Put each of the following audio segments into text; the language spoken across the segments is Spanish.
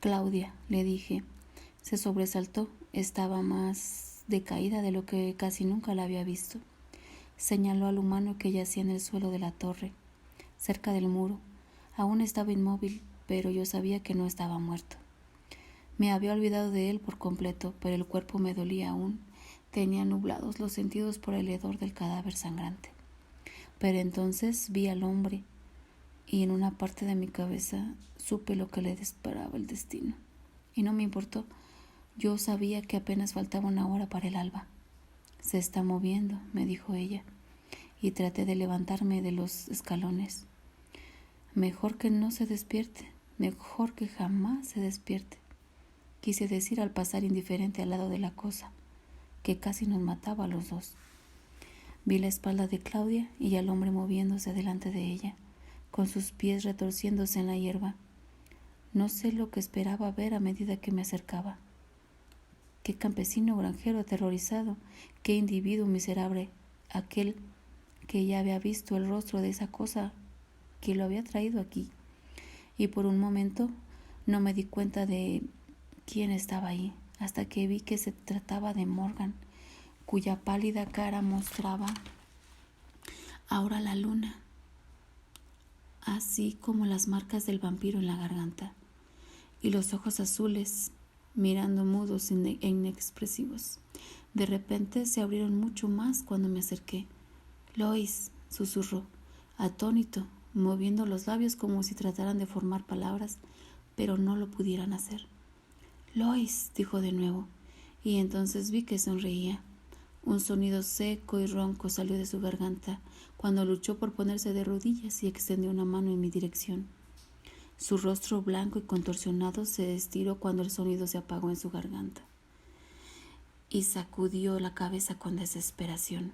Claudia, le dije. Se sobresaltó. Estaba más decaída de lo que casi nunca la había visto. Señaló al humano que yacía en el suelo de la torre, cerca del muro. Aún estaba inmóvil, pero yo sabía que no estaba muerto. Me había olvidado de él por completo, pero el cuerpo me dolía aún. Tenía nublados los sentidos por el hedor del cadáver sangrante. Pero entonces vi al hombre, y en una parte de mi cabeza supe lo que le disparaba el destino. Y no me importó. Yo sabía que apenas faltaba una hora para el alba. Se está moviendo, me dijo ella, y traté de levantarme de los escalones. Mejor que no se despierte, mejor que jamás se despierte, quise decir al pasar indiferente al lado de la cosa, que casi nos mataba a los dos. Vi la espalda de Claudia y al hombre moviéndose delante de ella, con sus pies retorciéndose en la hierba. No sé lo que esperaba ver a medida que me acercaba. Qué campesino granjero aterrorizado, qué individuo miserable, aquel que ya había visto el rostro de esa cosa que lo había traído aquí. Y por un momento no me di cuenta de quién estaba ahí, hasta que vi que se trataba de Morgan, cuya pálida cara mostraba ahora la luna, así como las marcas del vampiro en la garganta, y los ojos azules mirando mudos e inexpresivos. De repente se abrieron mucho más cuando me acerqué. «Lois», susurró, atónito, moviendo los labios como si trataran de formar palabras, pero no lo pudieran hacer. «Lois», dijo de nuevo, y entonces vi que sonreía. Un sonido seco y ronco salió de su garganta cuando luchó por ponerse de rodillas y extendió una mano en mi dirección. Su rostro blanco y contorsionado se estiró cuando el sonido se apagó en su garganta, y sacudió la cabeza con desesperación.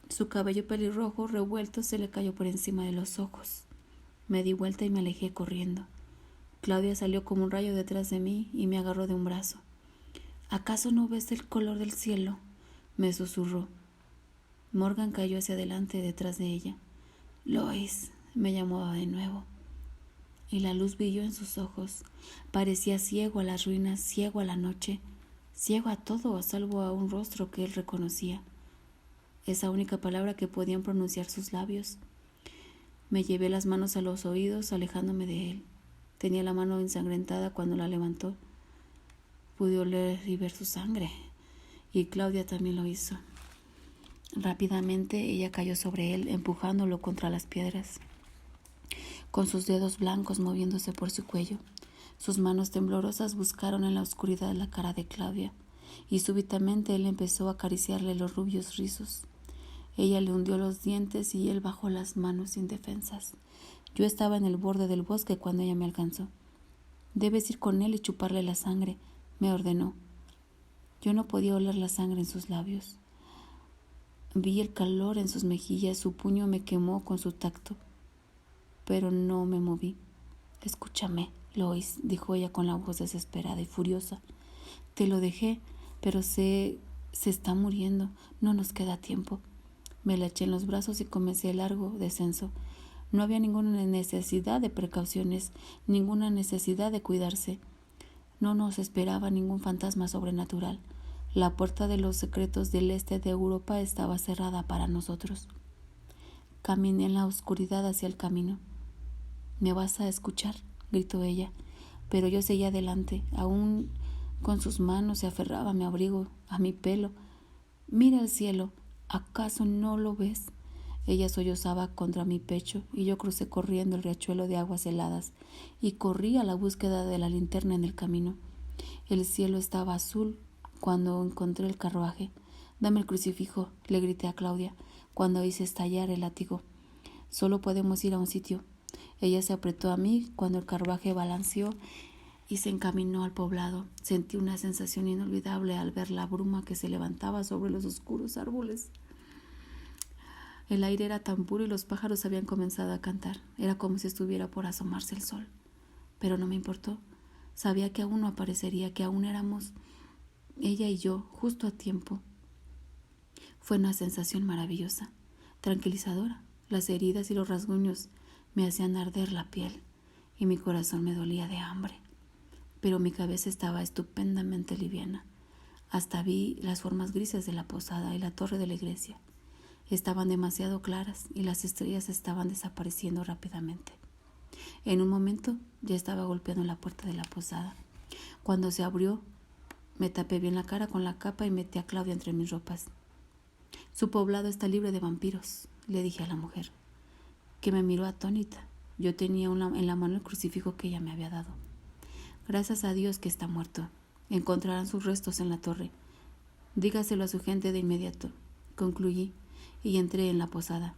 Su cabello pelirrojo revuelto se le cayó por encima de los ojos. Me di vuelta y me alejé corriendo. Claudia salió como un rayo detrás de mí y me agarró de un brazo. «¿Acaso no ves el color del cielo?», me susurró. Morgan cayó hacia adelante detrás de ella. «Lois», me llamaba de nuevo. Y la luz brilló en sus ojos. Parecía ciego a las ruinas, ciego a la noche, ciego a todo, salvo a un rostro que él reconocía. Esa única palabra que podían pronunciar sus labios. Me llevé las manos a los oídos, alejándome de él. Tenía la mano ensangrentada cuando la levantó. Pude oler y ver su sangre, y Claudia también lo hizo. Rápidamente ella cayó sobre él, empujándolo contra las piedras, con sus dedos blancos moviéndose por su cuello. Sus manos temblorosas buscaron en la oscuridad la cara de Claudia, y súbitamente él empezó a acariciarle los rubios rizos. Ella le hundió los dientes y él bajó las manos indefensas. Yo estaba en el borde del bosque cuando ella me alcanzó. «Debes ir con él y chuparle la sangre», me ordenó. Yo no podía oler la sangre en sus labios. Vi el calor en sus mejillas, su puño me quemó con su tacto, pero no me moví. «Escúchame, Lois», dijo ella con la voz desesperada y furiosa. «Te lo dejé, pero se está muriendo. No nos queda tiempo». Me la eché en los brazos y comencé el largo descenso. No había ninguna necesidad de precauciones, ninguna necesidad de cuidarse. No nos esperaba ningún fantasma sobrenatural. La puerta de los secretos del este de Europa estaba cerrada para nosotros. Caminé en la oscuridad hacia el camino. «¿Me vas a escuchar?», gritó ella, pero yo seguía adelante. Aún con sus manos se aferraba a mi abrigo, a mi pelo. «Mira el cielo, ¿acaso no lo ves?». Ella sollozaba contra mi pecho y yo crucé corriendo el riachuelo de aguas heladas y corrí a la búsqueda de la linterna en el camino. El cielo estaba azul cuando encontré el carruaje. «Dame el crucifijo», le grité a Claudia cuando hice estallar el látigo. «Solo podemos ir a un sitio». Ella se apretó a mí cuando el carruaje balanceó y se encaminó al poblado. Sentí una sensación inolvidable al ver la bruma que se levantaba sobre los oscuros árboles. El aire era tan puro y los pájaros habían comenzado a cantar. Era como si estuviera por asomarse el sol. Pero no me importó. Sabía que aún no aparecería, que aún éramos ella y yo, justo a tiempo. Fue una sensación maravillosa, tranquilizadora. Las heridas y los rasguños me hacían arder la piel, y mi corazón me dolía de hambre, pero mi cabeza estaba estupendamente liviana. Hasta vi las formas grises de la posada y la torre de la iglesia. Estaban demasiado claras y las estrellas estaban desapareciendo rápidamente. En un momento ya estaba golpeando la puerta de la posada. Cuando se abrió, me tapé bien la cara con la capa y metí a Claudia entre mis ropas. Su poblado está libre de vampiros, le dije a la mujer, que me miró atónita. Yo tenía en la mano el crucifijo que ella me había dado. Gracias a Dios que está muerto. Encontrarán sus restos en la torre. Dígaselo a su gente de inmediato, concluí, y entré en la posada.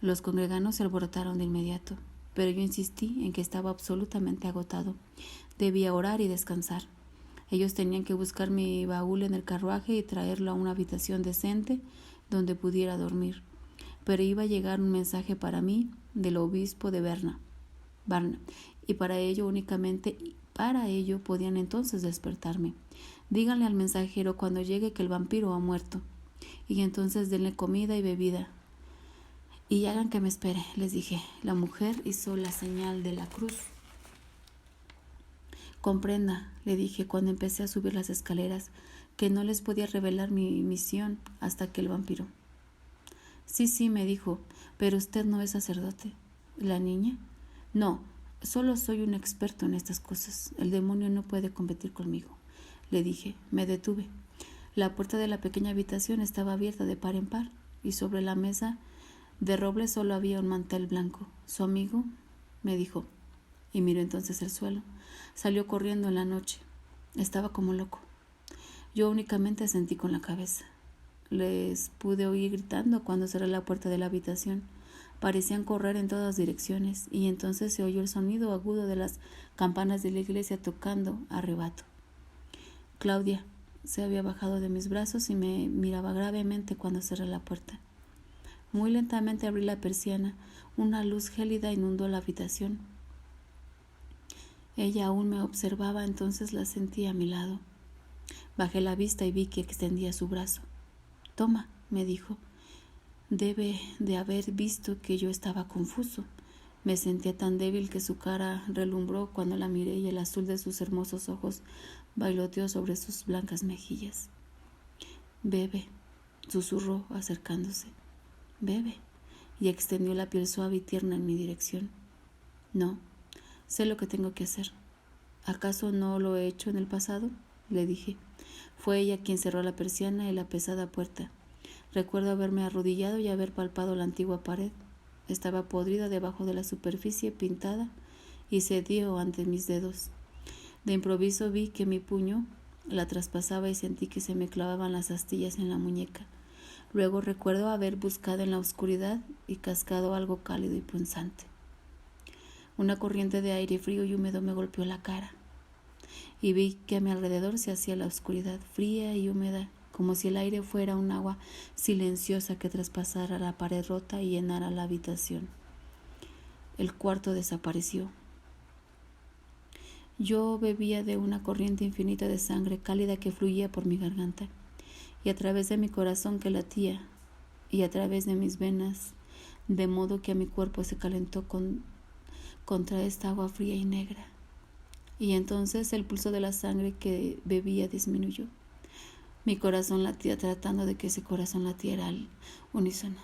Los congreganos se alborotaron de inmediato, pero yo insistí en que estaba absolutamente agotado. Debía orar y descansar. Ellos tenían que buscar mi baúl en el carruaje y traerlo a una habitación decente donde pudiera dormir. Pero iba a llegar un mensaje para mí del obispo de Varna, y para ello podían entonces despertarme. Díganle al mensajero cuando llegue que el vampiro ha muerto, y entonces denle comida y bebida. Y hagan que me espere, les dije. La mujer hizo la señal de la cruz. Comprenda, le dije cuando empecé a subir las escaleras, que no les podía revelar mi misión hasta que el vampiro. Sí, me dijo, pero usted no es sacerdote. ¿La niña? No, solo soy un experto en estas cosas. El demonio no puede competir conmigo, le dije. Me detuve. La puerta de la pequeña habitación estaba abierta de par en par, y sobre la mesa de roble solo había un mantel blanco. ¿Su amigo? Me dijo, y miró entonces el suelo. Salió corriendo en la noche. Estaba como loco. Yo únicamente asentí con la cabeza. Les pude oír gritando cuando cerré la puerta de la habitación. Parecían correr en todas direcciones, y entonces se oyó el sonido agudo de las campanas de la iglesia tocando a rebato. Claudia se había bajado de mis brazos y me miraba gravemente cuando cerré la puerta. Muy lentamente abrí la persiana. Una luz gélida inundó la habitación. Ella aún me observaba, entonces la sentí a mi lado. Bajé la vista y vi que extendía su brazo. Toma, me dijo. Debe de haber visto que yo estaba confuso. Me sentía tan débil que su cara relumbró cuando la miré y el azul de sus hermosos ojos bailoteó sobre sus blancas mejillas. Bebe, susurró acercándose. Bebe, y extendió la piel suave y tierna en mi dirección. No, sé lo que tengo que hacer. ¿Acaso no lo he hecho en el pasado? Le dije. Fue ella quien cerró la persiana y la pesada puerta. Recuerdo haberme arrodillado y haber palpado la antigua pared. Estaba podrida debajo de la superficie pintada y cedió ante mis dedos. De improviso vi que mi puño la traspasaba y sentí que se me clavaban las astillas en la muñeca. Luego recuerdo haber buscado en la oscuridad y cascado algo cálido y punzante. Una corriente de aire frío y húmedo me golpeó la cara, y vi que a mi alrededor se hacía la oscuridad fría y húmeda, como si el aire fuera un agua silenciosa que traspasara la pared rota y llenara la habitación. El cuarto desapareció. Yo bebía de una corriente infinita de sangre cálida que fluía por mi garganta, y a través de mi corazón que latía, y a través de mis venas, de modo que mi cuerpo se calentó contra esta agua fría y negra. Y entonces el pulso de la sangre que bebía disminuyó. Mi corazón latía tratando de que ese corazón latiera al unísono.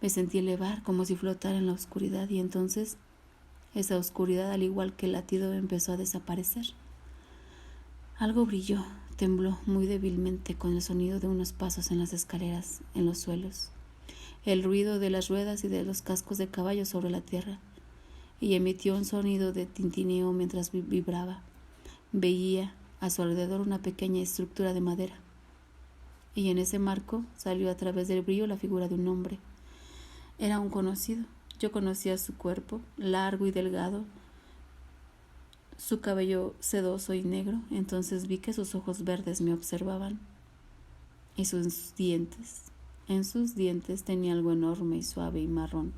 Me sentí elevar como si flotara en la oscuridad, y entonces esa oscuridad, al igual que el latido, empezó a desaparecer. Algo brilló, tembló muy débilmente con el sonido de unos pasos en las escaleras, en los suelos, el ruido de las ruedas y de los cascos de caballo sobre la tierra, y emitió un sonido de tintineo mientras vibraba. Veía a su alrededor una pequeña estructura de madera, y en ese marco salió a través del brillo la figura de un hombre. Era un conocido. Yo conocía su cuerpo, largo y delgado, su cabello sedoso y negro. Entonces vi que sus ojos verdes me observaban, y sus dientes. En sus dientes tenía algo enorme y suave y marrón,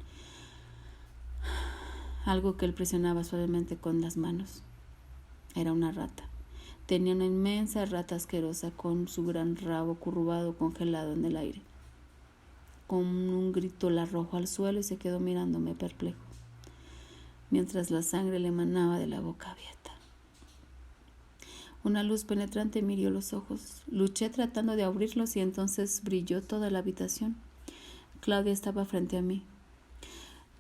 algo que él presionaba suavemente con las manos. Era una rata. Tenía una inmensa rata asquerosa con su gran rabo curvado congelado en el aire. Con un grito la arrojó al suelo y se quedó mirándome perplejo. mientras la sangre le emanaba de la boca abierta. Una luz penetrante me hirió los ojos. Luché tratando de abrirlos y entonces brilló toda la habitación. Claudia estaba frente a mí.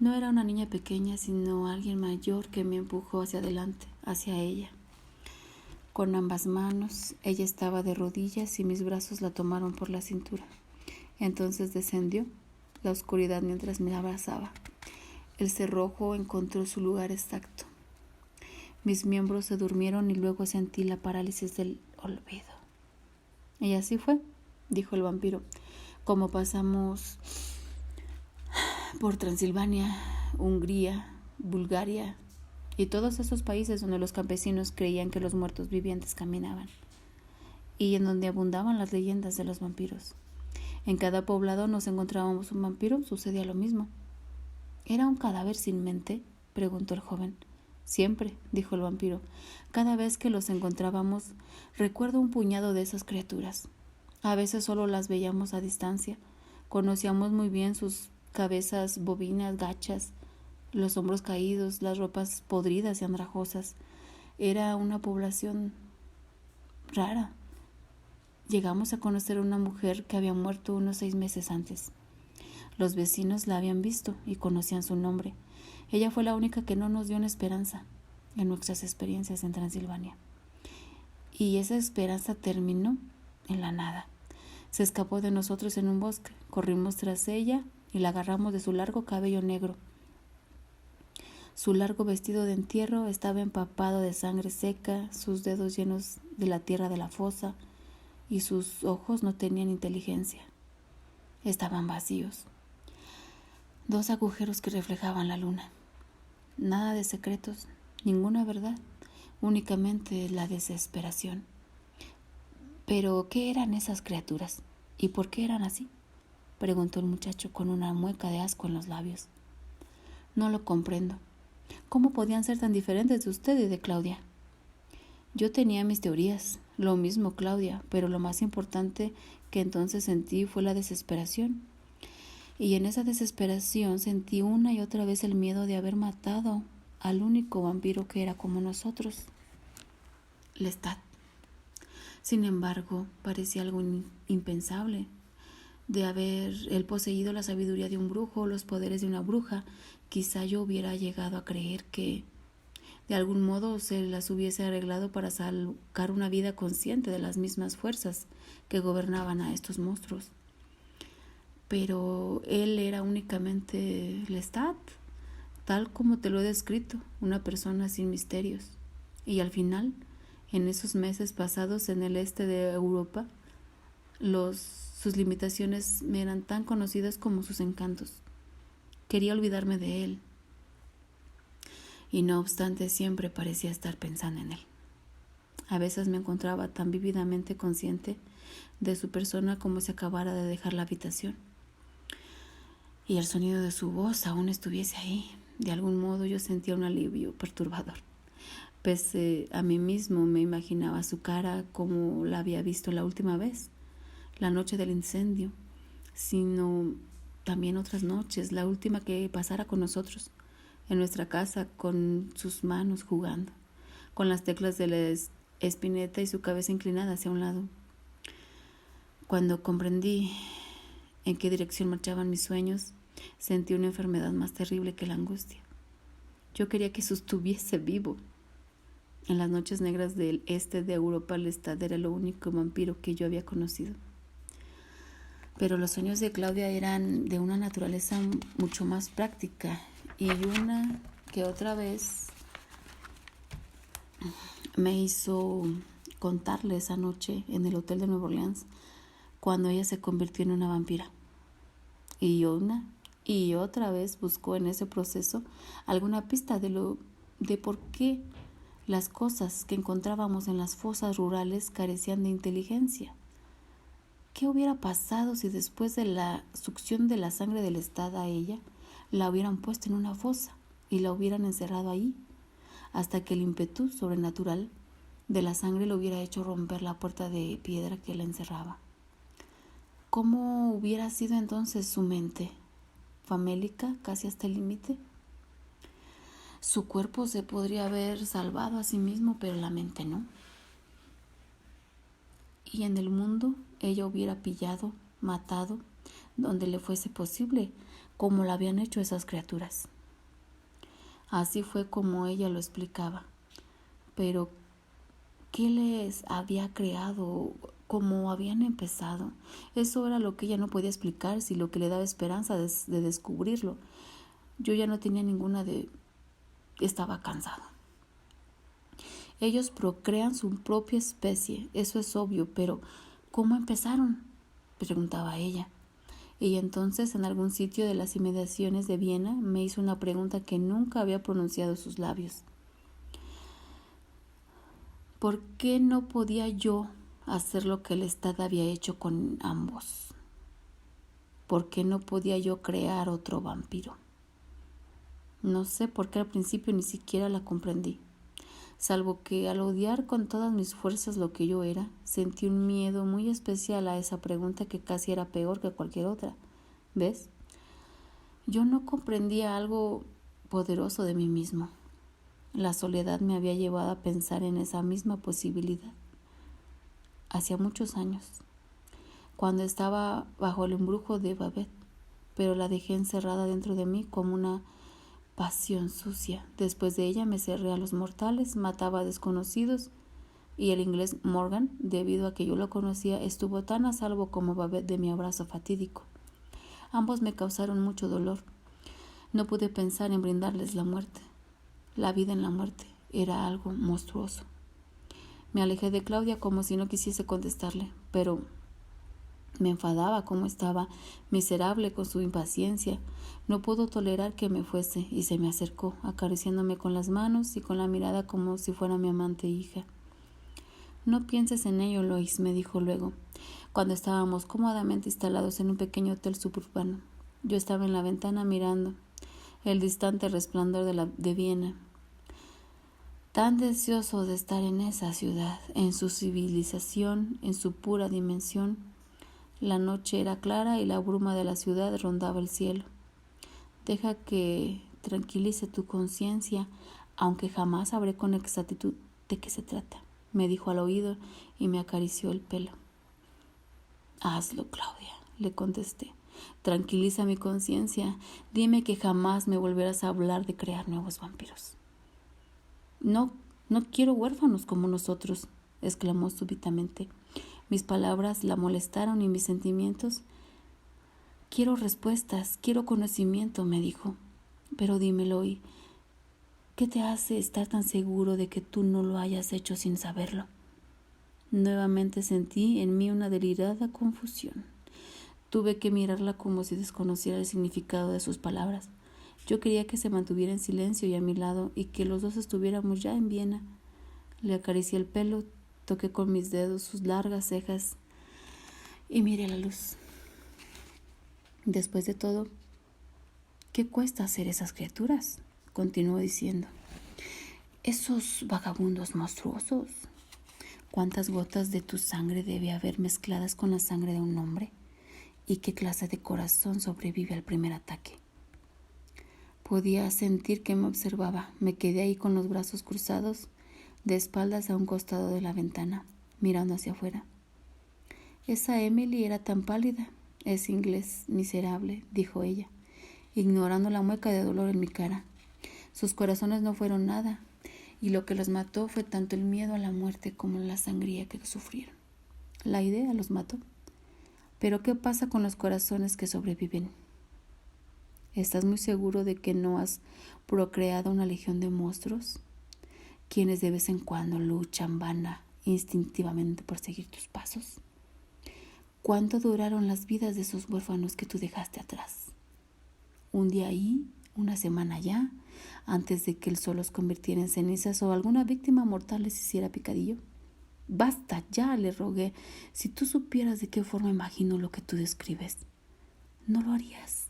No era una niña pequeña, sino alguien mayor que me empujó hacia adelante, hacia ella. Con ambas manos, ella estaba de rodillas y mis brazos la tomaron por la cintura. Entonces descendió la oscuridad mientras me abrazaba. El cerrojo encontró su lugar exacto. Mis miembros se durmieron y luego sentí la parálisis del olvido. Y así fue, dijo el vampiro, como pasamos por Transilvania, Hungría, Bulgaria y todos esos países donde los campesinos creían que los muertos vivientes caminaban y en donde abundaban las leyendas de los vampiros. En cada poblado nos encontrábamos un vampiro, sucedía lo mismo. ¿Era un cadáver sin mente?, preguntó el joven. Siempre, dijo el vampiro. Cada vez que los encontrábamos, recuerdo un puñado de esas criaturas. A veces solo las veíamos a distancia. Conocíamos muy bien sus cabezas bovinas, gachas, los hombros caídos, las ropas podridas y andrajosas. Era una población rara. Llegamos a conocer a una mujer que había muerto unos 6 meses antes. Los vecinos la habían visto y conocían su nombre. Ella fue la única que no nos dio una esperanza en nuestras experiencias en Transilvania. Y esa esperanza terminó en la nada. Se escapó de nosotros en un bosque. Corrimos tras ella y la agarramos de su largo cabello negro. Su largo vestido de entierro estaba empapado de sangre seca, sus dedos llenos de la tierra de la fosa, y sus ojos no tenían inteligencia. Estaban vacíos. 2 agujeros que reflejaban la luna. Nada de secretos, ninguna verdad, únicamente la desesperación. ¿Pero qué eran esas criaturas? ¿Y por qué eran así?, preguntó el muchacho con una mueca de asco en los labios. No lo comprendo. ¿Cómo podían ser tan diferentes de usted y de Claudia? Yo tenía mis teorías, lo mismo Claudia, pero lo más importante que entonces sentí fue la desesperación. Y en esa desesperación sentí una y otra vez el miedo de haber matado al único vampiro que era como nosotros, Lestat. Sin embargo, parecía algo impensable. De haber él poseído la sabiduría de un brujo o los poderes de una bruja, quizá yo hubiera llegado a creer que de algún modo se las hubiese arreglado para sacar una vida consciente de las mismas fuerzas que gobernaban a estos monstruos. Pero él era únicamente Lestat, tal como te lo he descrito, una persona sin misterios. Y al final, en esos meses pasados en el este de Europa, sus limitaciones me eran tan conocidas como sus encantos. Quería olvidarme de él, y no obstante siempre parecía estar pensando en él. A veces me encontraba tan vívidamente consciente de su persona como si acabara de dejar la habitación, y el sonido de su voz aún estuviese ahí. De algún modo yo sentía un alivio perturbador. Pese a mí mismo me imaginaba su cara como la había visto la última vez, la noche del incendio, sino también otras noches, la última que pasara con nosotros, en nuestra casa, con sus manos jugando, con las teclas de la espineta y su cabeza inclinada hacia un lado. Cuando comprendí en qué dirección marchaban mis sueños, sentí una enfermedad más terrible que la angustia. Yo quería que estuviese vivo. En las noches negras del este de Europa, Lestat era el único vampiro que yo había conocido. Pero los sueños de Claudia eran de una naturaleza mucho más práctica, y una que otra vez me hizo contarle esa noche en el hotel de Nueva Orleans, cuando ella se convirtió en una vampira. Y una y otra vez buscó en ese proceso alguna pista de por qué las cosas que encontrábamos en las fosas rurales carecían de inteligencia. ¿Qué hubiera pasado si después de la succión de la sangre del Lestat a ella la hubieran puesto en una fosa y la hubieran encerrado ahí hasta que el ímpetu sobrenatural de la sangre le hubiera hecho romper la puerta de piedra que la encerraba? ¿Cómo hubiera sido entonces su mente? ¿Famélica casi hasta el límite? Su cuerpo se podría haber salvado a sí mismo, pero la mente no. Y en el mundo ella hubiera pillado, matado, donde le fuese posible, como lo habían hecho esas criaturas. Así fue como ella lo explicaba. Pero, ¿qué les había creado? ¿Cómo habían empezado? Eso era lo que ella no podía explicar, si lo que le daba esperanza de descubrirlo. Yo ya no tenía ninguna estaba cansada. Ellos procrean su propia especie, eso es obvio, pero ¿cómo empezaron?, preguntaba ella. Y entonces, en algún sitio de las inmediaciones de Viena, me hizo una pregunta que nunca había pronunciado sus labios. ¿Por qué no podía yo hacer lo que el Estado había hecho con ambos? ¿Por qué no podía yo crear otro vampiro? No sé por qué al principio ni siquiera la comprendí, salvo que al odiar con todas mis fuerzas lo que yo era, sentí un miedo muy especial a esa pregunta que casi era peor que cualquier otra. ¿Ves? Yo no comprendía algo poderoso de mí mismo. La soledad me había llevado a pensar en esa misma posibilidad. Hacía muchos años, cuando estaba bajo el embrujo de Babette, pero la dejé encerrada dentro de mí como una pasión sucia. Después de ella me cerré a los mortales, mataba a desconocidos, y el inglés Morgan, debido a que yo lo conocía, estuvo tan a salvo como Babette de mi abrazo fatídico. Ambos me causaron mucho dolor. No pude pensar en brindarles la muerte. La vida en la muerte era algo monstruoso. Me alejé de Claudia como si no quisiese contestarle, pero me enfadaba como estaba, miserable con su impaciencia. No pudo tolerar que me fuese y se me acercó, acariciándome con las manos y con la mirada como si fuera mi amante hija. No pienses en ello, Lois, me dijo luego, cuando estábamos cómodamente instalados en un pequeño hotel suburbano. Yo estaba en la ventana mirando el distante resplandor de Viena, tan deseoso de estar en esa ciudad, en su civilización, en su pura dimensión. La noche era clara y la bruma de la ciudad rondaba el cielo. Deja que tranquilice tu conciencia, aunque jamás sabré con exactitud de qué se trata, me dijo al oído y me acarició el pelo. Hazlo, Claudia, le contesté. Tranquiliza mi conciencia. Dime que jamás me volverás a hablar de crear nuevos vampiros. No quiero huérfanos como nosotros, exclamó súbitamente. Mis palabras la molestaron y mis sentimientos. Quiero respuestas, quiero conocimiento, me dijo. Pero dímelo, ¿y qué te hace estar tan seguro de que tú no lo hayas hecho sin saberlo? Nuevamente sentí en mí una delirada confusión. Tuve que mirarla como si desconociera el significado de sus palabras. Yo quería que se mantuviera en silencio y a mi lado y que los dos estuviéramos ya en Viena. Le acaricié el pelo, toqué con mis dedos sus largas cejas y miré la luz. Después de todo, ¿qué cuesta hacer esas criaturas?, continuó diciendo. Esos vagabundos monstruosos. ¿Cuántas gotas de tu sangre debe haber mezcladas con la sangre de un hombre? ¿Y qué clase de corazón sobrevive al primer ataque? Podía sentir que me observaba. Me quedé ahí con los brazos cruzados, de espaldas a un costado de la ventana, mirando hacia afuera. Esa Emily era tan pálida. Es inglés miserable, dijo ella, ignorando la mueca de dolor en mi cara. Sus corazones no fueron nada, y lo que los mató fue tanto el miedo a la muerte como la sangría que sufrieron. La idea los mató. Pero ¿qué pasa con los corazones que sobreviven? ¿Estás muy seguro de que no has procreado una legión de monstruos, quienes de vez en cuando luchan vana instintivamente por seguir tus pasos? ¿Cuánto duraron las vidas de esos huérfanos que tú dejaste atrás? ¿Un día ahí? ¿Una semana allá? ¿Antes de que el sol los convirtiera en cenizas o alguna víctima mortal les hiciera picadillo? Basta ya, le rogué. Si tú supieras de qué forma imagino lo que tú describes, no lo harías.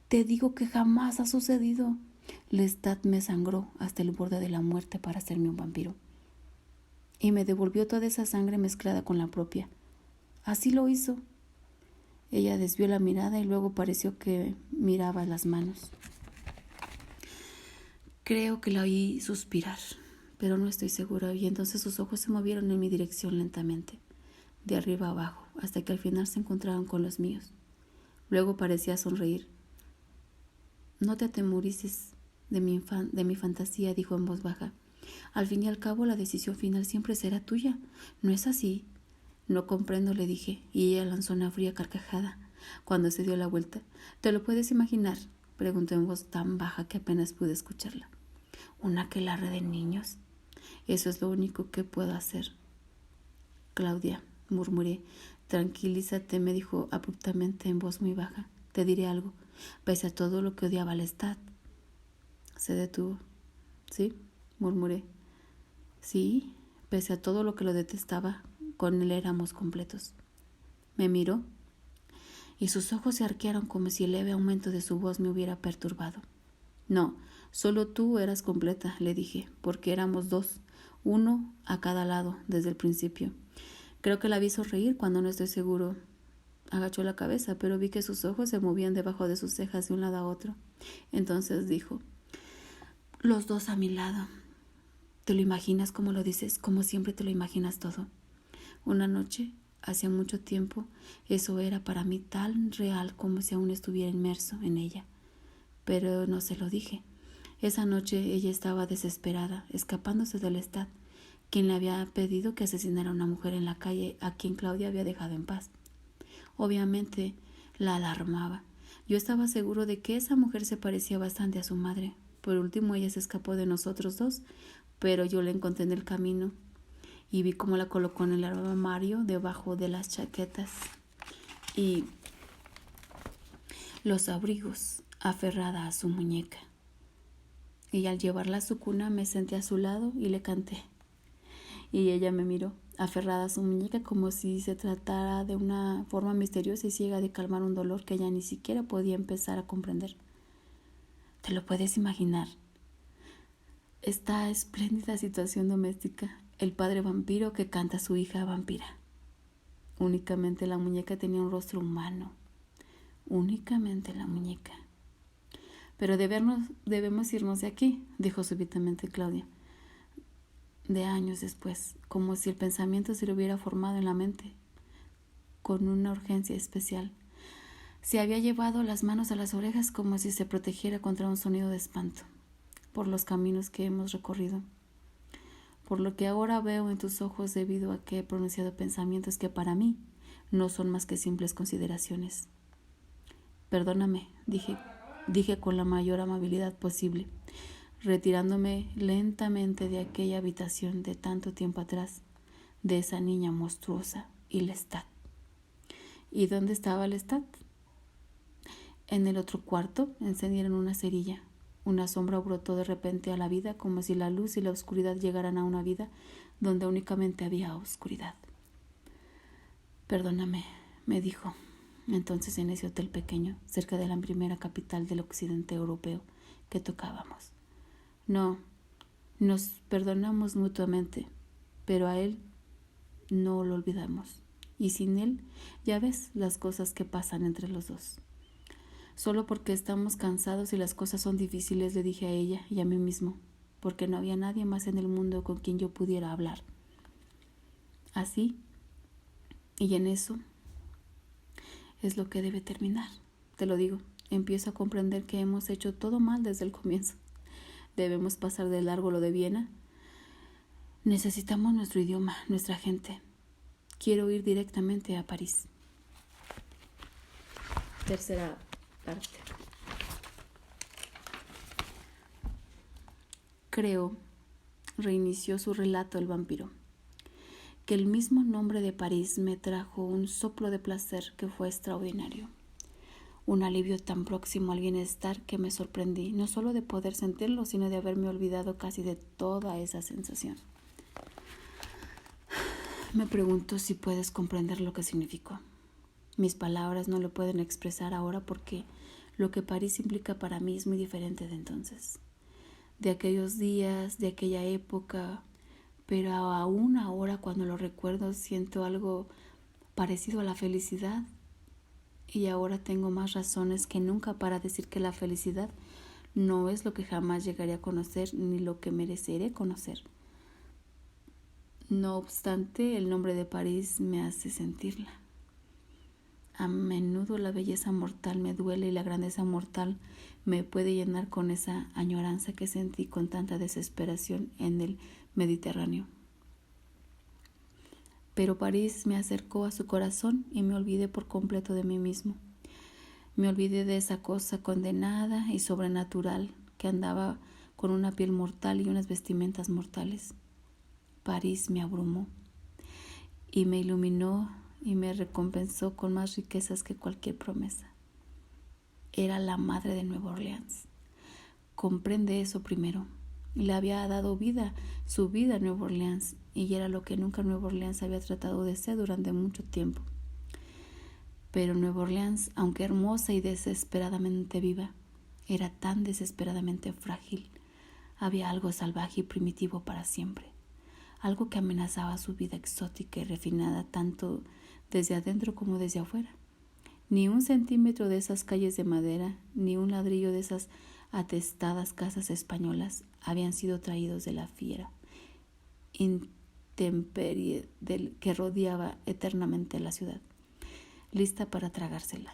Te digo que jamás ha sucedido. Lestat me sangró hasta el borde de la muerte para hacerme un vampiro. Y me devolvió toda esa sangre mezclada con la propia. Así lo hizo. Ella desvió la mirada y luego pareció que miraba las manos. Creo que la oí suspirar, pero no estoy segura, y entonces sus ojos se movieron en mi dirección lentamente, de arriba a abajo, hasta que al final se encontraron con los míos. Luego parecía sonreír. No te atemorices de mi fantasía, dijo en voz baja. Al fin y al cabo, la decisión final siempre será tuya. ¿No es así? No comprendo, le dije, y ella lanzó una fría carcajada cuando se dio la vuelta. ¿Te lo puedes imaginar?, preguntó en voz tan baja que apenas pude escucharla. ¿Una aquelarre de niños? Eso es lo único que puedo hacer. Claudia, murmuré. Tranquilízate, me dijo abruptamente en voz muy baja. Te diré algo. Pese a todo lo que odiaba a Lestat. Se detuvo. ¿Sí? Murmuré. Sí, pese a todo lo que lo detestaba, con él éramos completos. Me miró y sus ojos se arquearon como si el leve aumento de su voz me hubiera perturbado. No, solo tú eras completa, le dije, porque éramos dos, uno a cada lado desde el principio. Creo que la vi sonreír cuando no estoy seguro. Agachó la cabeza, pero vi que sus ojos se movían debajo de sus cejas de un lado a otro. Entonces dijo, los dos a mi lado. ¿Te lo imaginas como lo dices? Como siempre te lo imaginas todo. Una noche, hacía mucho tiempo, eso era para mí tan real como si aún estuviera inmerso en ella. Pero no se lo dije. Esa noche ella estaba desesperada, escapándose del Lestat, quien le había pedido que asesinara a una mujer en la calle a quien Claudia había dejado en paz. Obviamente la alarmaba. Yo estaba seguro de que esa mujer se parecía bastante a su madre. Por último, ella se escapó de nosotros dos, pero yo la encontré en el camino y vi cómo la colocó en el armario debajo de las chaquetas y los abrigos, aferrada a su muñeca. Y al llevarla a su cuna me senté a su lado y le canté. Y ella me miró, aferrada a su muñeca, como si se tratara de una forma misteriosa y ciega de calmar un dolor que ella ni siquiera podía empezar a comprender. ¿Te lo puedes imaginar? Esta espléndida situación doméstica, el padre vampiro que canta a su hija vampira. Únicamente la muñeca tenía un rostro humano. Únicamente la muñeca. Pero debemos irnos de aquí, dijo súbitamente Claudia. De años después, como si el pensamiento se le hubiera formado en la mente, con una urgencia especial. Se había llevado las manos a las orejas como si se protegiera contra un sonido de espanto, por los caminos que hemos recorrido, por lo que ahora veo en tus ojos debido a que he pronunciado pensamientos que para mí no son más que simples consideraciones. Perdóname, dije con la mayor amabilidad posible, retirándome lentamente de aquella habitación de tanto tiempo atrás, de esa niña monstruosa y Lestat. ¿Y dónde estaba Lestat? En el otro cuarto encendieron una cerilla. Una sombra brotó de repente a la vida, como si la luz y la oscuridad llegaran a una vida donde únicamente había oscuridad. Perdóname, me dijo, entonces en ese hotel pequeño, cerca de la primera capital del occidente europeo que tocábamos. No, nos perdonamos mutuamente, pero a él no lo olvidamos. Y sin él, ya ves las cosas que pasan entre los dos. Solo porque estamos cansados y las cosas son difíciles, le dije a ella y a mí mismo, porque no había nadie más en el mundo con quien yo pudiera hablar. Así, y en eso es lo que debe terminar. Te lo digo, empiezo a comprender que hemos hecho todo mal desde el comienzo. Debemos pasar de largo lo de Viena. Necesitamos nuestro idioma, nuestra gente. Quiero ir directamente a París. Tercera parte. Creo, reinició su relato el vampiro, que el mismo nombre de París me trajo un soplo de placer que fue extraordinario. Un alivio tan próximo al bienestar que me sorprendí, no solo de poder sentirlo, sino de haberme olvidado casi de toda esa sensación. Me pregunto si puedes comprender lo que significó. Mis palabras no lo pueden expresar ahora porque lo que París implica para mí es muy diferente de entonces, de aquellos días, de aquella época, pero aún ahora cuando lo recuerdo siento algo parecido a la felicidad y ahora tengo más razones que nunca para decir que la felicidad No es lo que jamás llegaré a conocer ni lo que mereceré conocer. No obstante, el nombre de París me hace sentirla. A menudo la belleza mortal me duele y la grandeza mortal me puede llenar con esa añoranza que sentí con tanta desesperación en el Mediterráneo. Pero París me acercó a su corazón y me olvidé por completo de mí mismo. Me olvidé de esa cosa condenada y sobrenatural que andaba con una piel mortal y unas vestimentas mortales. París me abrumó y me iluminó y me recompensó con más riquezas que cualquier promesa. Era la madre de Nueva Orleans. Comprende eso primero. Le había dado vida, su vida a Nueva Orleans, y era lo que nunca Nueva Orleans había tratado de ser durante mucho tiempo. Pero Nueva Orleans, aunque hermosa y desesperadamente viva, era tan desesperadamente frágil. Había algo salvaje y primitivo para siempre, algo que amenazaba su vida exótica y refinada tanto desde adentro como desde afuera. Ni un centímetro de esas calles de madera, ni un ladrillo de esas atestadas casas españolas habían sido traídos de la fiera intemperie que rodeaba eternamente la ciudad, lista para tragársela.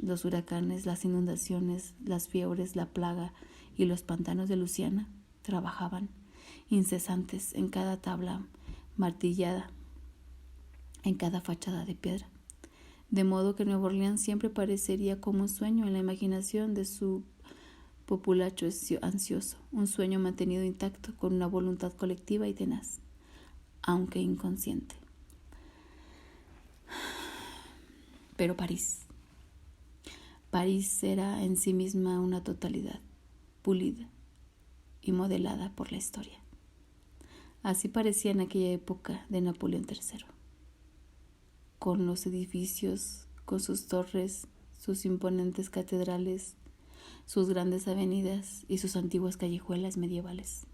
Los huracanes, las inundaciones, las fiebres, la plaga y los pantanos de Luisiana trabajaban, incesantes, en cada tabla martillada, en cada fachada de piedra. De modo que Nueva Orleans siempre parecería como un sueño en la imaginación de su populacho ansioso, un sueño mantenido intacto con una voluntad colectiva y tenaz, aunque inconsciente. Pero París era en sí misma una totalidad, pulida y modelada por la historia. Así parecía en aquella época de Napoleón III, con los edificios, con sus torres, sus imponentes catedrales, sus grandes avenidas y sus antiguas callejuelas medievales,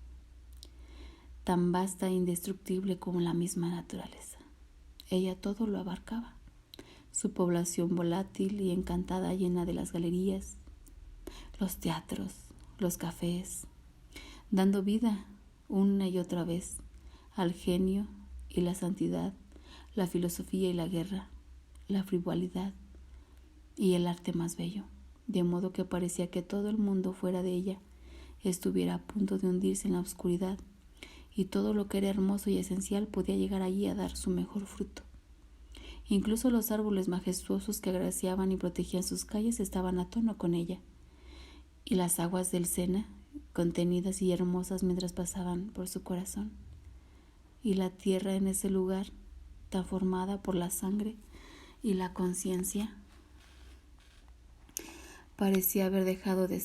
tan vasta e indestructible como la misma naturaleza. Ella todo lo abarcaba. Su población volátil y encantada, llena de las galerías, los teatros, los cafés, dando vida una y otra vez al genio y la santidad, la filosofía y la guerra, la frivolidad y el arte más bello, de modo que parecía que todo el mundo fuera de ella estuviera a punto de hundirse en la oscuridad, y todo lo que era hermoso y esencial podía llegar allí a dar su mejor fruto. Incluso los árboles majestuosos que agraciaban y protegían sus calles estaban a tono con ella, y las aguas del Sena, contenidas y hermosas mientras pasaban por su corazón, y la tierra en ese lugar tan formada por la sangre y la conciencia, parecía haber dejado de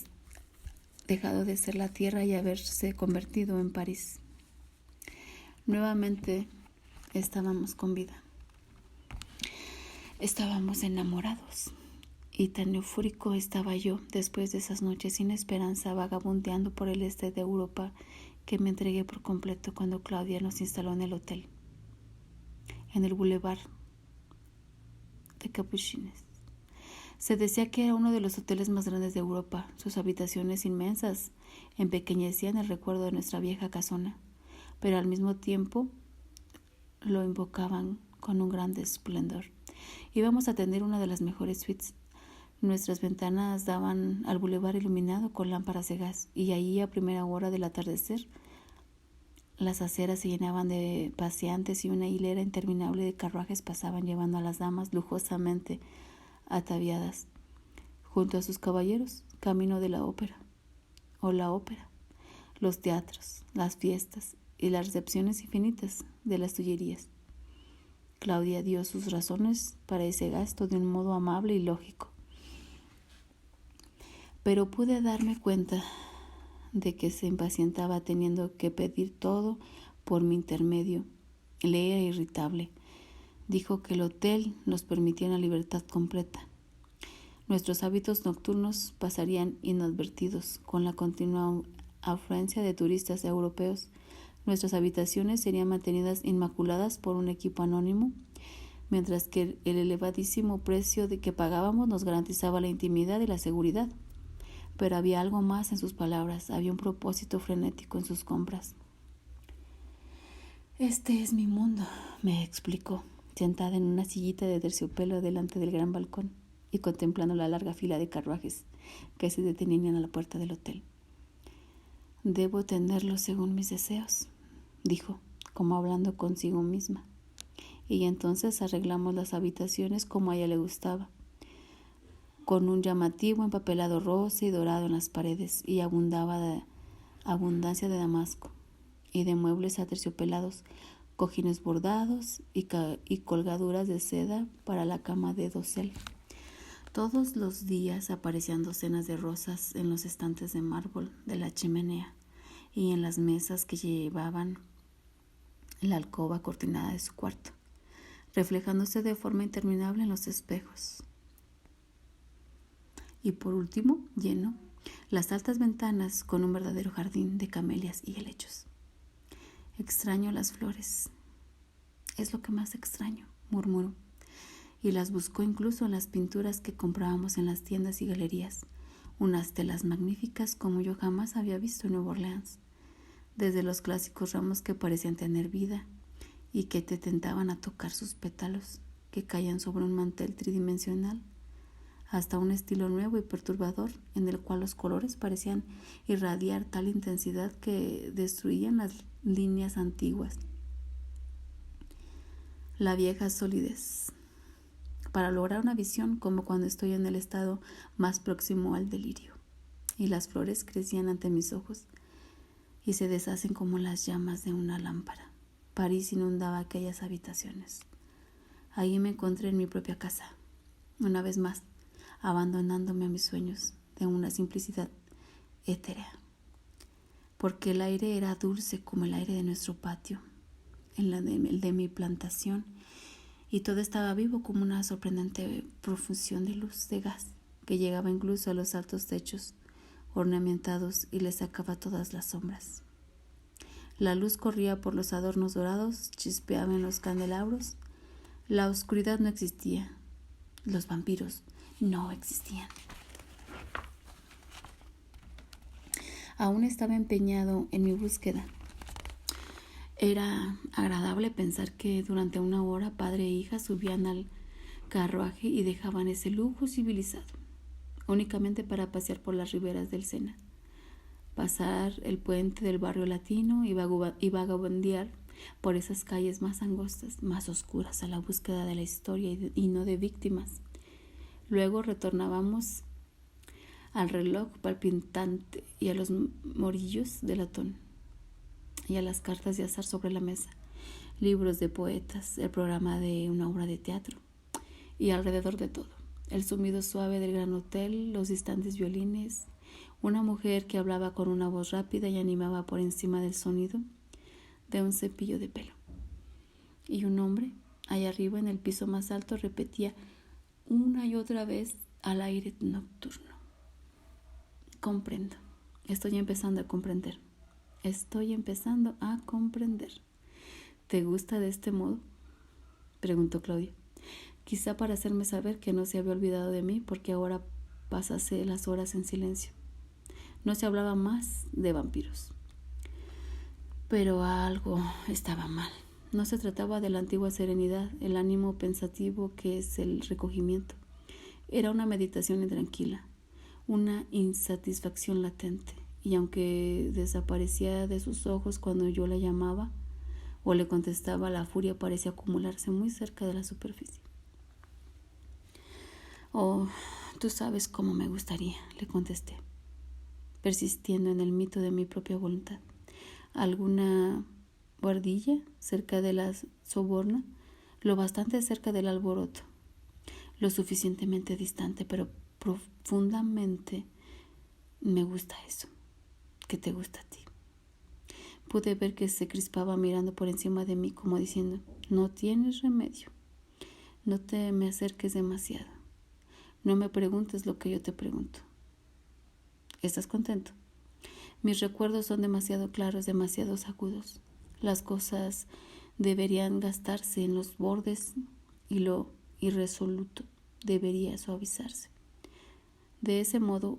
ser la tierra y haberse convertido en París. Nuevamente estábamos con vida. Estábamos enamorados, y tan eufórico estaba yo después de esas noches sin esperanza vagabundeando por el este de Europa que me entregué por completo cuando Claudia nos instaló en el hotel, en el Boulevard de Capuchines. Se decía que era uno de los hoteles más grandes de Europa. Sus habitaciones inmensas empequeñecían el recuerdo de nuestra vieja casona, pero al mismo tiempo lo invocaban con un gran esplendor. Íbamos a tener una de las mejores suites. Nuestras ventanas daban al bulevar iluminado con lámparas de gas, y allí a primera hora del atardecer las aceras se llenaban de paseantes y una hilera interminable de carruajes pasaban llevando a las damas lujosamente ataviadas junto a sus caballeros camino de la ópera o la ópera, los teatros, las fiestas y las recepciones infinitas de las Tullerías. Claudia dio sus razones para ese gasto de un modo amable y lógico, pero pude darme cuenta de que se impacientaba teniendo que pedir todo por mi intermedio. Le era irritable. Dijo que el hotel nos permitía una libertad completa. Nuestros hábitos nocturnos pasarían inadvertidos con la continua afluencia de turistas europeos. Nuestras habitaciones serían mantenidas inmaculadas por un equipo anónimo, mientras que el elevadísimo precio de que pagábamos nos garantizaba la intimidad y la seguridad. pero había algo más en sus palabras, había un propósito frenético en sus compras. Este es mi mundo, me explicó, sentada en una sillita de terciopelo delante del gran balcón y contemplando la larga fila de carruajes que se detenían a la puerta del hotel. Debo tenerlo según mis deseos, dijo, como hablando consigo misma. Y entonces arreglamos las habitaciones como a ella le gustaba, con un llamativo empapelado rosa y dorado en las paredes, y abundancia de damasco y de muebles aterciopelados, cojines bordados y colgaduras de seda para la cama de dosel. Todos los días aparecían docenas de rosas en los estantes de mármol de la chimenea y en las mesas que llevaban la alcoba cortinada de su cuarto, reflejándose de forma interminable en los espejos. Y por último, lleno las altas ventanas con un verdadero jardín de camelias y helechos. Extraño las flores. Es lo que más extraño, murmuró, y las buscó incluso en las pinturas que comprábamos en las tiendas y galerías, unas telas magníficas como yo jamás había visto en Nueva Orleans, desde los clásicos ramos que parecían tener vida y que te tentaban a tocar sus pétalos que caían sobre un mantel tridimensional, hasta un estilo nuevo y perturbador en el cual los colores parecían irradiar tal intensidad que destruían las líneas antiguas. La vieja solidez, para lograr una visión como cuando estoy en el estado más próximo al delirio, y las flores crecían ante mis ojos y se deshacen como las llamas de una lámpara. París inundaba aquellas habitaciones. Allí me encontré en mi propia casa, una vez más, abandonándome a mis sueños de una simplicidad etérea, porque el aire era dulce como el aire de nuestro patio, el de mi plantación, y todo estaba vivo como una sorprendente profusión de luz de gas que llegaba incluso a los altos techos ornamentados y le sacaba todas las sombras. La luz corría por los adornos dorados, chispeaba en los candelabros. La oscuridad no existía. Los vampiros no existían. Aún estaba empeñado en mi búsqueda. Era agradable pensar que durante una hora padre e hija subían al carruaje y dejaban ese lujo civilizado, únicamente para pasear por las riberas del Sena, pasar el puente del barrio latino y vagabundear por esas calles más angostas, más oscuras, a la búsqueda de la historia y no de víctimas. Luego retornábamos al reloj palpitante y a los morillos de latón y a las cartas de azar sobre la mesa, libros de poetas, el programa de una obra de teatro, y alrededor de todo, el zumbido suave del gran hotel, los distantes violines, una mujer que hablaba con una voz rápida y animaba por encima del sonido de un cepillo de pelo, y un hombre, allá arriba en el piso más alto, repetía una y otra vez al aire nocturno: comprendo, estoy empezando a comprender. Estoy empezando a comprender. ¿Te gusta de este modo?, preguntó Claudia, quizá para hacerme saber que no se había olvidado de mí porque ahora pasase las horas en silencio. No se hablaba más de vampiros. Pero algo estaba mal. No se trataba de la antigua serenidad, el ánimo pensativo que es el recogimiento. Era una meditación intranquila, una insatisfacción latente. Y aunque desaparecía de sus ojos cuando yo la llamaba o le contestaba, la furia parecía acumularse muy cerca de la superficie. Oh, tú sabes cómo me gustaría, le contesté, persistiendo en el mito de mi propia voluntad. Alguna buhardilla cerca de la Soborna, lo bastante cerca del alboroto, lo suficientemente distante, pero profundamente me gusta eso, que te gusta a ti. Pude ver que se crispaba mirando por encima de mí como diciendo: no tienes remedio, no te me acerques demasiado, no me preguntes lo que yo te pregunto. ¿Estás contento? Mis recuerdos son demasiado claros, demasiado agudos. Las cosas deberían gastarse en los bordes y lo irresoluto debería suavizarse. De ese modo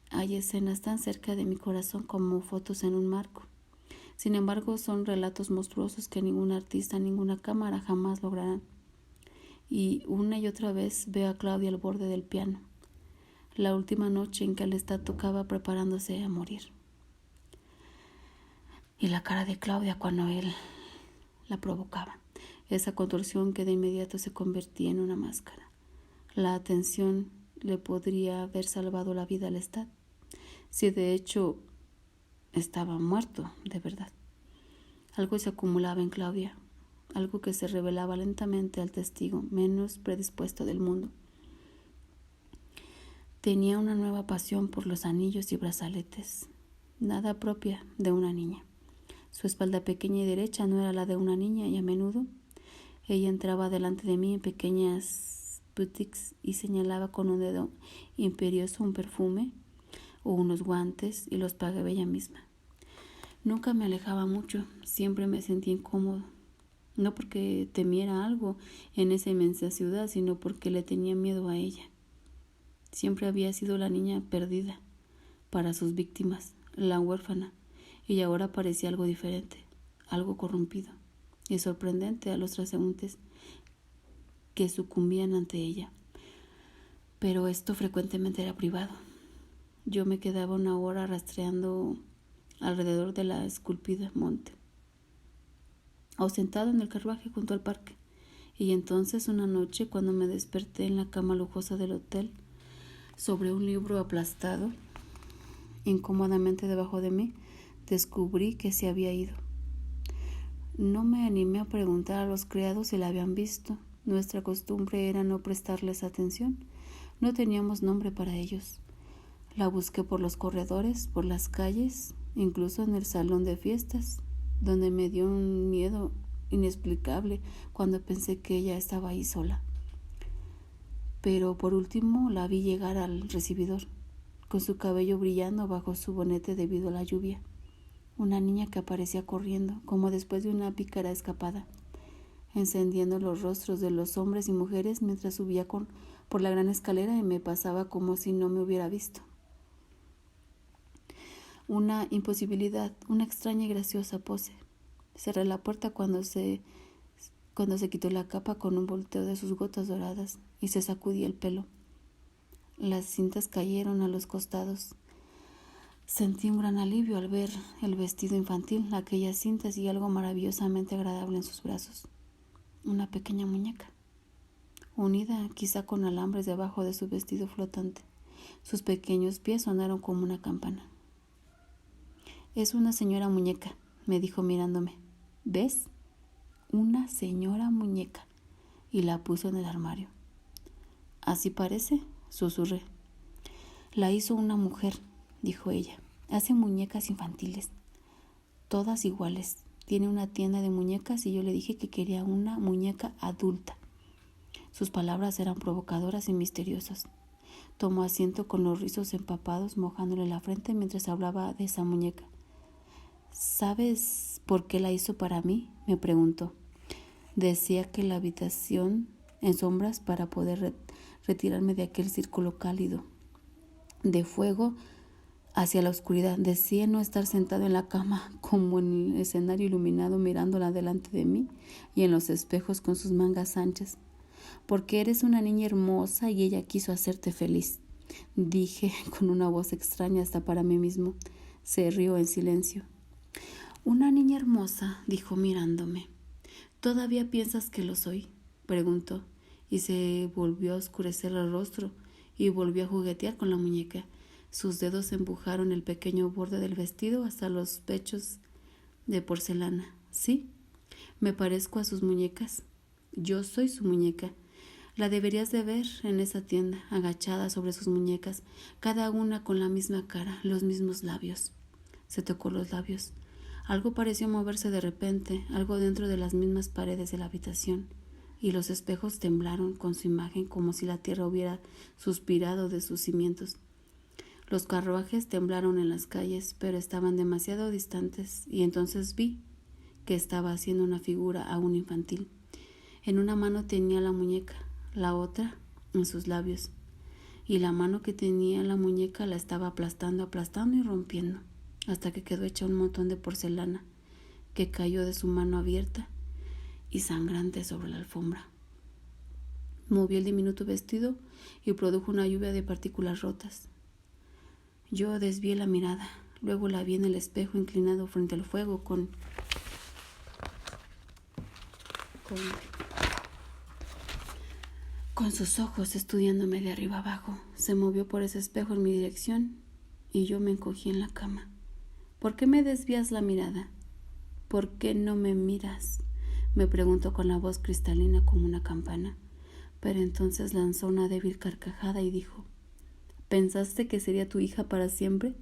Hay escenas tan cerca de mi corazón como fotos en un marco. Sin embargo, son relatos monstruosos que ningún artista, ninguna cámara jamás lograrán. Y una y otra vez veo a Claudia al borde del piano, la última noche en que Lestat tocaba preparándose a morir. Y la cara de Claudia cuando él la provocaba, esa contorsión que de inmediato se convertía en una máscara. La atención le podría haber salvado la vida a Lestat, si de hecho estaba muerto de verdad. Algo se acumulaba en Claudia, algo que se revelaba lentamente al testigo menos predispuesto del mundo. Tenía una nueva pasión por los anillos y brazaletes, nada propia de una niña. Su espalda pequeña y derecha no era la de una niña y a menudo ella entraba delante de mí en pequeñas boutiques y señalaba con un dedo imperioso un perfume o unos guantes y los pagaba ella misma. Nunca me alejaba mucho, siempre me sentía incómodo, no porque temiera algo en esa inmensa ciudad, sino porque le tenía miedo a ella. Siempre había sido la niña perdida para sus víctimas, la huérfana, y ahora parecía algo diferente, algo corrompido y sorprendente a los transeúntes que sucumbían ante ella. Pero esto frecuentemente era privado. Yo me quedaba una hora rastreando alrededor de la esculpida monte, o sentado en el carruaje junto al parque. Y entonces una noche, cuando me desperté en la cama lujosa del hotel, sobre un libro aplastado incómodamente debajo de mí, descubrí que se había ido. No me animé a preguntar a los criados si la habían visto. Nuestra costumbre era no prestarles atención. No teníamos nombre para ellos. La busqué por los corredores, por las calles, incluso en el salón de fiestas, donde me dio un miedo inexplicable cuando pensé que ella estaba ahí sola. Pero por último la vi llegar al recibidor, con su cabello brillando bajo su bonete debido a la lluvia. Una niña que aparecía corriendo, como después de una pícara escapada, encendiendo los rostros de los hombres y mujeres mientras subía por la gran escalera y me pasaba como si no me hubiera visto. Una imposibilidad, una extraña y graciosa pose. Cerré la puerta cuando se quitó la capa con un volteo de sus gotas doradas y se sacudía el pelo. Las cintas cayeron a los costados. Sentí un gran alivio al ver el vestido infantil, aquellas cintas y algo maravillosamente agradable en sus brazos. Una pequeña muñeca, unida quizá con alambres debajo de su vestido flotante. Sus pequeños pies sonaron como una campana. «Es una señora muñeca», me dijo mirándome. «¿Ves? Una señora muñeca». Y la puso en el armario. «Así parece», susurré. «La hizo una mujer», dijo ella. «Hace muñecas infantiles, todas iguales. Tiene una tienda de muñecas y yo le dije que quería una muñeca adulta». Sus palabras eran provocadoras y misteriosas. Tomó asiento con los rizos empapados, mojándole la frente mientras hablaba de esa muñeca. «¿Sabes por qué la hizo para mí?», me preguntó. «Decía que la habitación en sombras para poder retirarme de aquel círculo cálido de fuego hacia la oscuridad. Decía no estar sentado en la cama como en el escenario iluminado mirándola delante de mí y en los espejos con sus mangas anchas. Porque eres una niña hermosa y ella quiso hacerte feliz», dije con una voz extraña hasta para mí mismo. Se rió en silencio. «Una niña hermosa», dijo mirándome. «¿Todavía piensas que lo soy?», preguntó, y se volvió a oscurecer el rostro y volvió a juguetear con la muñeca. Sus dedos empujaron el pequeño borde del vestido hasta los pechos de porcelana. «¿Sí? ¿Me parezco a sus muñecas? Yo soy su muñeca. La deberías de ver en esa tienda, agachada sobre sus muñecas, cada una con la misma cara, los mismos labios». Se tocó los labios. Algo pareció moverse de repente, algo dentro de las mismas paredes de la habitación, y los espejos temblaron con su imagen como si la tierra hubiera suspirado de sus cimientos. Los carruajes temblaron en las calles, pero estaban demasiado distantes, y entonces vi que estaba haciendo una figura aún infantil. En una mano tenía la muñeca, la otra en sus labios, y la mano que tenía en la muñeca la estaba aplastando y rompiendo, hasta que quedó hecha un montón de porcelana que cayó de su mano abierta y sangrante sobre la alfombra. Movió el diminuto vestido y produjo una lluvia de partículas rotas. Yo desvié la mirada, luego la vi en el espejo inclinado frente al fuego con sus ojos estudiándome de arriba abajo. Se movió por ese espejo en mi dirección y yo me encogí en la cama. ¿Por qué me desvías la mirada? ¿Por qué no me miras?, me preguntó con la voz cristalina como una campana. Pero entonces lanzó una débil carcajada y dijo: ¿pensaste que sería tu hija para siempre?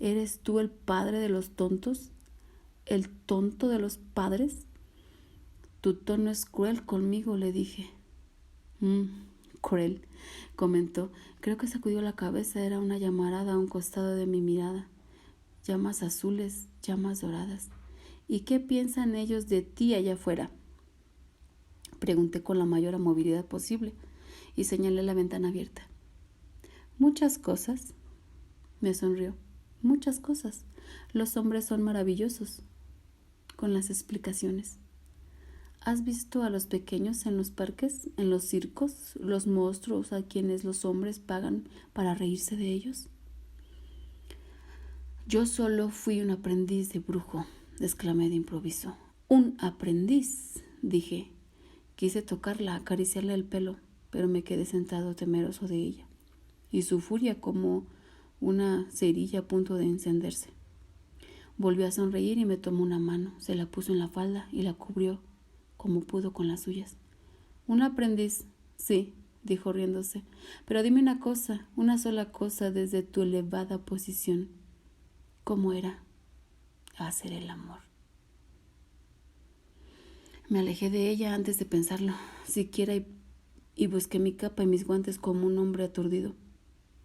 ¿Eres tú el padre de los tontos? ¿El tonto de los padres? Tu tono es cruel conmigo, le dije. Cruel, comentó. Creo que sacudió la cabeza. Era una llamarada a un costado de mi mirada. Llamas azules, llamas doradas. ¿Y qué piensan ellos de ti allá afuera?, pregunté con la mayor amabilidad posible y señalé la ventana abierta. Muchas cosas, me sonrió. Muchas cosas. Los hombres son maravillosos con las explicaciones. ¿Has visto a los pequeños en los parques, en los circos, los monstruos a quienes los hombres pagan para reírse de ellos? Yo solo fui un aprendiz de brujo, exclamé de improviso. Un aprendiz, dije. Quise tocarla, acariciarle el pelo, pero me quedé sentado temeroso de ella, y su furia como una cerilla a punto de encenderse. Volvió a sonreír y me tomó una mano, se la puso en la falda y la cubrió como pudo con las suyas. ¿Un aprendiz? Sí, dijo riéndose, pero dime una cosa, una sola cosa desde tu elevada posición. ¿Cómo era hacer el amor? Me alejé de ella antes de pensarlo siquiera y busqué mi capa y mis guantes como un hombre aturdido.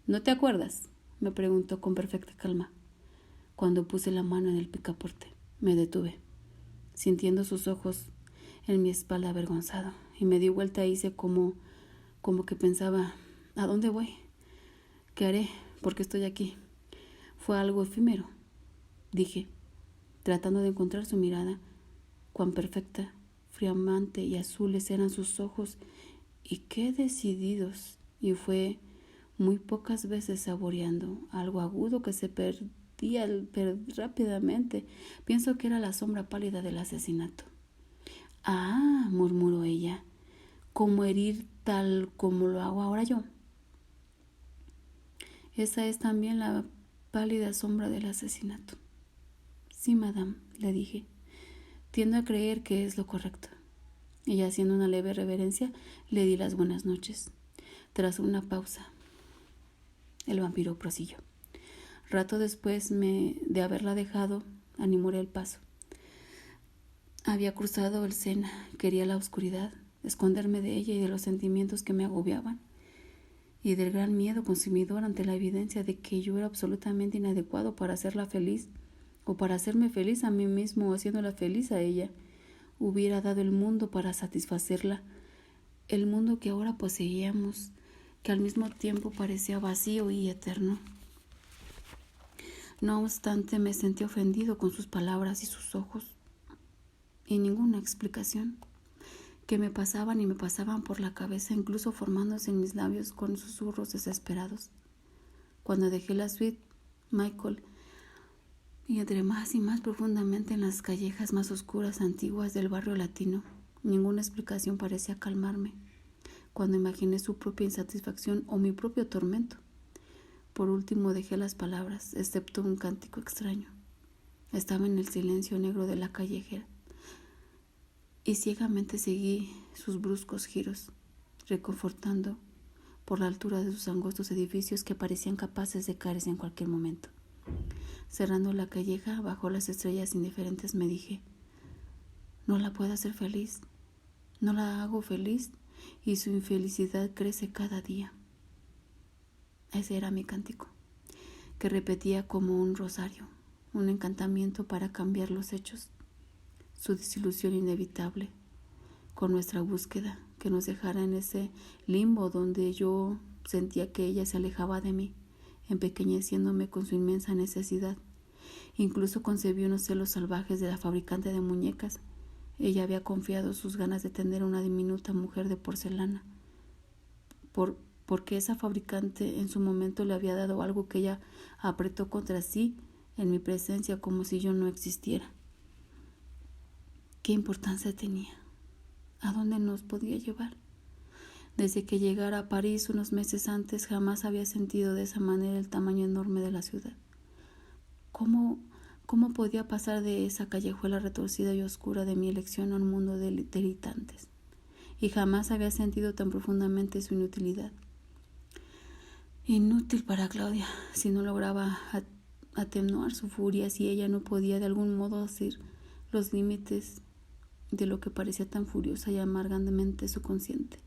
¿No te acuerdas?, me preguntó con perfecta calma. Cuando puse la mano en el picaporte, me detuve, sintiendo sus ojos en mi espalda avergonzado, y me di vuelta e hice como que pensaba: ¿a dónde voy? ¿Qué haré? ¿Por qué estoy aquí? Fue algo efímero, dije, tratando de encontrar su mirada. Cuán perfecta, flamante y azules eran sus ojos, y qué decididos. Y fue muy pocas veces saboreando algo agudo que se perdía rápidamente. Pienso que era la sombra pálida del asesinato. Ah, murmuró ella, ¿cómo herir tal como lo hago ahora yo? Esa es también la pálida sombra del asesinato. Sí, madame, le dije. Tiendo a creer que es lo correcto. Y haciendo una leve reverencia, le di las buenas noches. Tras una pausa, el vampiro prosiguió. Rato después de haberla dejado, animoré el paso. Había cruzado el Sena, quería la oscuridad, esconderme de ella y de los sentimientos que me agobiaban, y del gran miedo consumidor ante la evidencia de que yo era absolutamente inadecuado para hacerla feliz, o para hacerme feliz a mí mismo o haciéndola feliz a ella. Hubiera dado el mundo para satisfacerla, el mundo que ahora poseíamos, que al mismo tiempo parecía vacío y eterno. No obstante, me sentí ofendido con sus palabras y sus ojos, y ninguna explicación, que me pasaban y me pasaban por la cabeza, incluso formándose en mis labios con susurros desesperados. Cuando dejé la suite, Michael, y entré más y más profundamente en las callejas más oscuras antiguas del barrio latino, ninguna explicación parecía calmarme. Cuando imaginé su propia insatisfacción o mi propio tormento, por último dejé las palabras, excepto un cántico extraño. Estaba en el silencio negro de la callejera, y ciegamente seguí sus bruscos giros, reconfortando por la altura de sus angostos edificios que parecían capaces de caerse en cualquier momento. Cerrando la calleja bajo las estrellas indiferentes, me dije: no la puedo hacer feliz, no la hago feliz, y su infelicidad crece cada día. Ese era mi cántico, que repetía como un rosario, un encantamiento para cambiar los hechos, su desilusión inevitable, con nuestra búsqueda que nos dejara en ese limbo donde yo sentía que ella se alejaba de mí, empequeñeciéndome con su inmensa necesidad. Incluso concebí unos celos salvajes de la fabricante de muñecas. Ella había confiado sus ganas de tener una diminuta mujer de porcelana, porque esa fabricante en su momento le había dado algo que ella apretó contra sí en mi presencia como si yo no existiera. ¿Qué importancia tenía? ¿A dónde nos podía llevar? Desde que llegara a París unos meses antes jamás había sentido de esa manera el tamaño enorme de la ciudad. ¿Cómo podía pasar de esa callejuela retorcida y oscura de mi elección a un mundo de delirantes? Y jamás había sentido tan profundamente su inutilidad. Inútil para Claudia, si no lograba atenuar su furia, si ella no podía de algún modo hacer los límites de lo que parecía tan furiosa y amargamente su consciente.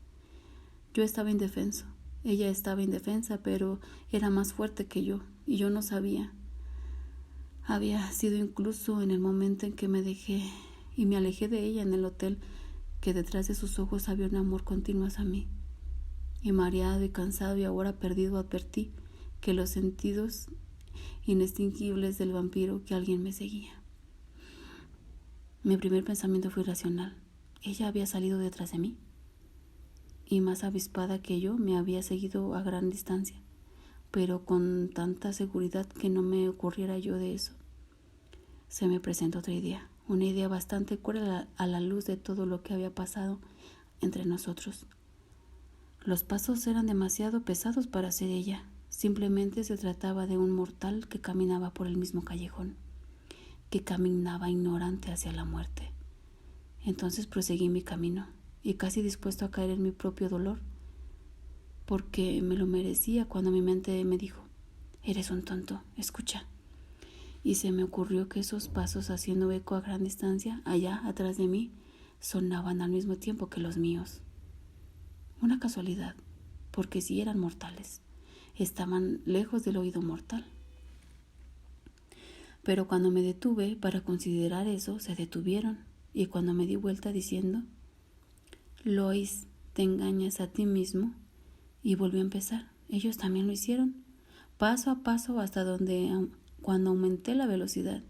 Yo estaba indefenso, ella estaba indefensa, pero era más fuerte que yo, y yo no sabía. Había sido incluso en el momento en que me alejé de ella en el hotel, que detrás de sus ojos había un amor continuo hacia mí. Y mareado y cansado y ahora perdido, advertí que los sentidos inextinguibles del vampiro, que alguien me seguía. Mi primer pensamiento fue irracional. Ella había salido detrás de mí, y más avispada que yo me había seguido a gran distancia, pero con tanta seguridad que no me ocurriera yo de eso. Se me presentó otra idea, una idea bastante cruel a la luz de todo lo que había pasado entre nosotros. Los pasos eran demasiado pesados para ser ella. Simplemente se trataba de un mortal que caminaba por el mismo callejón, que caminaba ignorante hacia la muerte. Entonces proseguí mi camino, y casi dispuesto a caer en mi propio dolor, porque me lo merecía, cuando mi mente me dijo: «Eres un tonto, escucha». Y se me ocurrió que esos pasos, haciendo eco a gran distancia, allá atrás de mí, sonaban al mismo tiempo que los míos. Una casualidad, porque sí eran mortales, estaban lejos del oído mortal. Pero cuando me detuve para considerar eso, se detuvieron, y cuando me di vuelta diciendo: «Lois, te engañas a ti mismo», y volvió a empezar. Ellos también lo hicieron, paso a paso, hasta cuando aumenté la velocidad,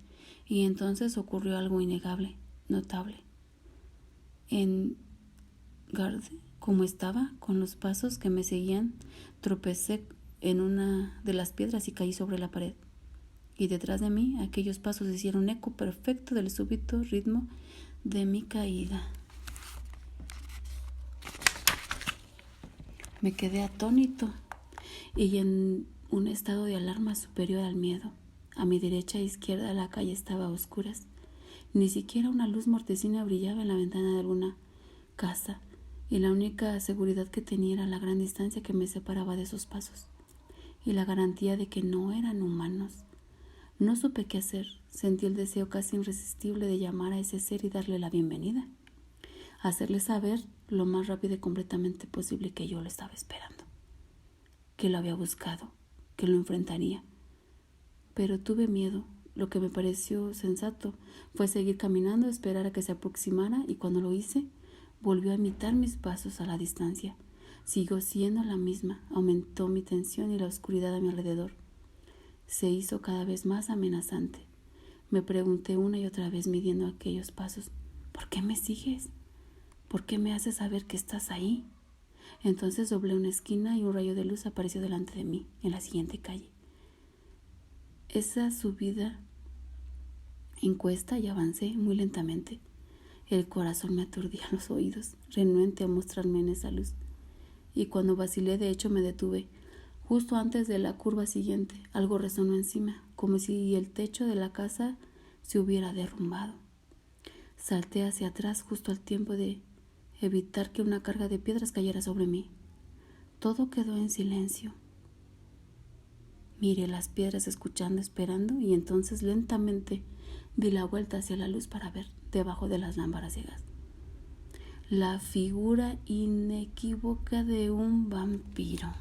y entonces ocurrió algo innegable, notable. En Garde, como estaba, con los pasos que me seguían, tropecé en una de las piedras y caí sobre la pared. Y detrás de mí, aquellos pasos hicieron eco perfecto del súbito ritmo de mi caída. Me quedé atónito y en un estado de alarma superior al miedo. A mi derecha e izquierda la calle estaba a oscuras. Ni siquiera una luz mortecina brillaba en la ventana de alguna casa, y la única seguridad que tenía era la gran distancia que me separaba de esos pasos, y la garantía de que no eran humanos. No supe qué hacer. Sentí el deseo casi irresistible de llamar a ese ser y darle la bienvenida, hacerle saber lo más rápido y completamente posible que yo lo estaba esperando, que lo había buscado, que lo enfrentaría. Pero tuve miedo. Lo que me pareció sensato fue seguir caminando, esperar a que se aproximara, y cuando lo hice, volvió a imitar mis pasos a la distancia. Siguió siendo la misma. Aumentó mi tensión y la oscuridad a mi alrededor se hizo cada vez más amenazante. Me pregunté una y otra vez, midiendo aquellos pasos: ¿por qué me sigues? ¿Por qué me haces saber que estás ahí? Entonces doblé una esquina y un rayo de luz apareció delante de mí, en la siguiente calle. Esa subida en cuesta, y avancé muy lentamente. El corazón me aturdía los oídos, renuente a mostrarme en esa luz. Y cuando vacilé, de hecho, me detuve. Justo antes de la curva siguiente, algo resonó encima, como si el techo de la casa se hubiera derrumbado. Salté hacia atrás justo al tiempo de evitar que una carga de piedras cayera sobre mí. Todo quedó en silencio. Miré las piedras, escuchando, esperando, y entonces lentamente di la vuelta hacia la luz para ver debajo de las lámparas de gas la figura inequívoca de un vampiro.